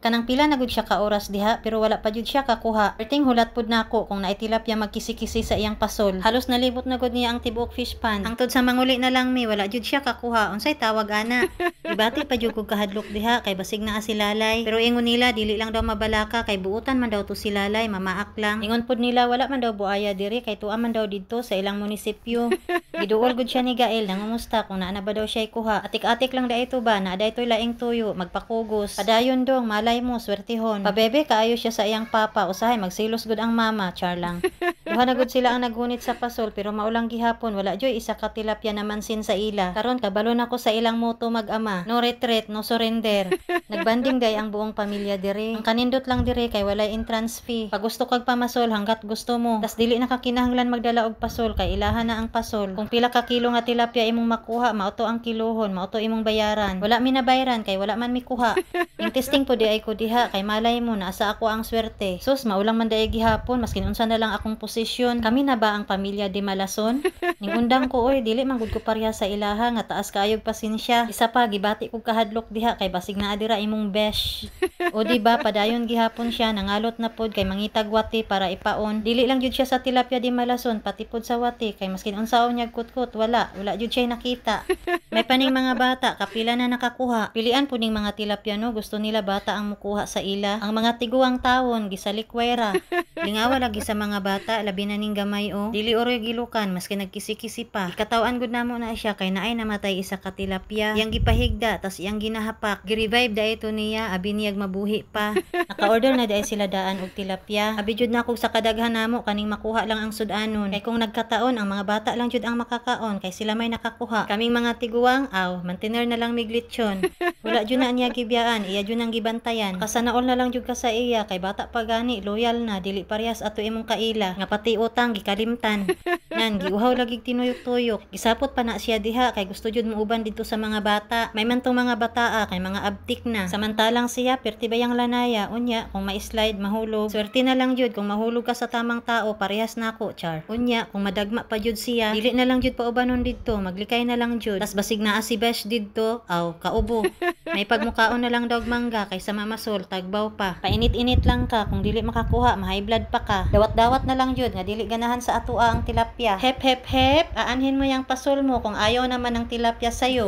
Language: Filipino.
Kanang pila na gud siya ka oras diha pero wala pa jud siya kakuha. Perting hulat pud nako kung naitilapya magkisi-kisi sa iyang pasol. Halos nalibot na gud niya ang tibuok fish pan. Hangtod sa manguli na lang mi wala jud siya kakuha. Unsay tawag ana? Ibati pa jud kog kahadlok diha kay basig naa si Lalay. Pero ingon nila dili lang daw mabalaka kay buutan man daw to si Lalay, mamaak lang. Ingon pud nila wala man daw buaya diri kay tuwa man daw didto sa ilang munisipyo. Giduol gud siya ni Gael nangumusta kung naa na ba daw siya kuha. Atik-atik lang da ito ba na da ito'y laing tuyo magpakugos. Padayon dong malay mo swertihon. Pabebe kaayo siya sa iyang papa usahay magsilos gud ang mama char lang. Duha na gud sila ang nagunit sa pasol pero maulang gihapon wala joy isa ka tilapia naman sin sa ila. Karon kabalo na ko sa ilang moto mag-ama. No retreat, no surrender. Nagbanding day ang buong pamilya dire. Ang kanindot lang dire kay walay entrance fee. Pag gusto kag pamasol hanggat gusto mo. Tas dili na kakinahanglan magdala og pasol kay ilahan na ang pasol. Kung pila ka kilo nga tilapia imong makuha, mauto ang kilohon, mauto imong bayaran. Wala mi nabayaran kay wala man mi kuha. Yung testing po di ay ko diha kay malay mo na asa ako ang swerte. Sus maulang man day gihapon maskin unsa na lang akong posisyon. Kami na ba ang pamilya di Malason? Ning undang ko oy dili man gud ko pareha sa ilaha nga taas kaayog pasensya. Isa pa gibati kog kahadlok diha kay basig naa dira imong besh. O di ba padayon gihapon siya nangalot na pod kay mangitag wati para ipaon. Dili lang jud siya sa tilapia di Malason pati pod sa wati kay maskin unsaon niya kutkot wala jud siya nakita. May paning mga bata kapila na nakakuha. Pilian po ning mga tilapia no gusto nila bata ang mukuha sa ila. Ang mga tiguang tawon gisalikwera. Lingawa lagi sa mga bata labi na ning gamay o. Dili oroy gilukan maski nagkisi-kisi pa. Ikatawan gud namo na siya kay naay namatay isa ka tilapia. Yang gipahigda tas iyang ginahapak. Gi-revive da ito niya abi niyag mabuhi pa. Naka-order na dai sila daan og tilapia. Abi jud na kog sa kadaghan namo kaning makuha lang ang sudanon. Kay kung nagkataon ang mga bata lang jud ang makakaon kay sila may nakakuha. Kaming mga tiguang aw mantener na lang miglitsyon. Wala jud na niya gibiyaan, iya jud nang gibantayan. Kasanaol na lang jud ka sa iya kay bata pa gani loyal na dili parehas ato imong kaila nga pati utang gikalimtan. Nan giuhaw lagi tinuyok-tuyok. Gisapot pa na siya diha kay gusto jud muuban dito sa mga bata. May man tong mga bataa kay mga abtik na. Samantalang siya perti bayang lanaya unya kung ma-slide mahulog. Swerte na lang jud kung mahulog ka sa tamang tao parehas nako char. Unya kung madagma pa jud siya dili na lang jud paubanon didto maglikay na lang jud. Tas basig naa si Besh didto aw kaubo. May pagmukaon na lang daw mangga kaysa mamasol tagbaw pa. Painit-init lang ka kung dili makakuha ma-high blood pa ka. Dawat-dawat na lang jud nga dili ganahan sa atoa ang tilapia. Hep hep hep aanhin mo yang pasol mo kung ayaw naman ng tilapia sayo.